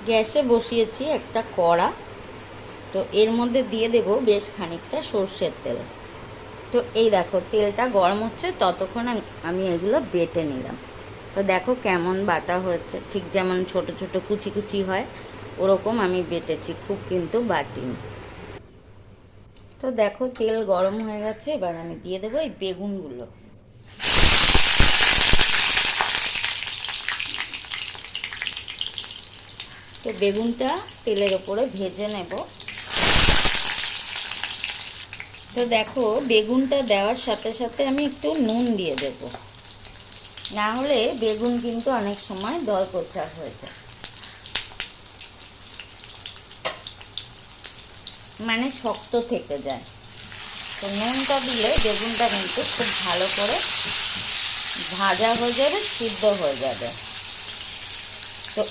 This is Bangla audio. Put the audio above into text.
গ্যাসে বসিয়েছি একটা কড়া, তো এর মধ্যে দিয়ে দেব বেশ খানিকটা সর্ষের তেল। তো এই দেখো তেলটা গরম হচ্ছে, ততক্ষণ আমি এগুলো বেটে নিলাম। তো দেখো কেমন বাটা হয়েছে, ঠিক যেমন ছোট ছোট কুচি কুচি হয় ওরকম আমি বেটেছি, খুব কিন্তু বাটিনি। তো দেখো তেল গরম হয়ে গেছে, এবার আমি দিয়ে দেবো এই বেগুনগুলো। তো বেগুনটা তেলের ওপরে ভেজে নেব। তো দেখো বেগুনটা দেওয়ার সাথে সাথে আমি একটু নুন দিয়ে দেব, না হলে বেগুন কিন্তু অনেক সময় দরকচা হয়ে যায়, মানে শক্ত থেকে যায়। তো নুনটা দিলে বেগুনটা কিন্তু খুব ভালো করে ভাজা হয়ে যাবে, সিদ্ধ হয়ে যাবে। তো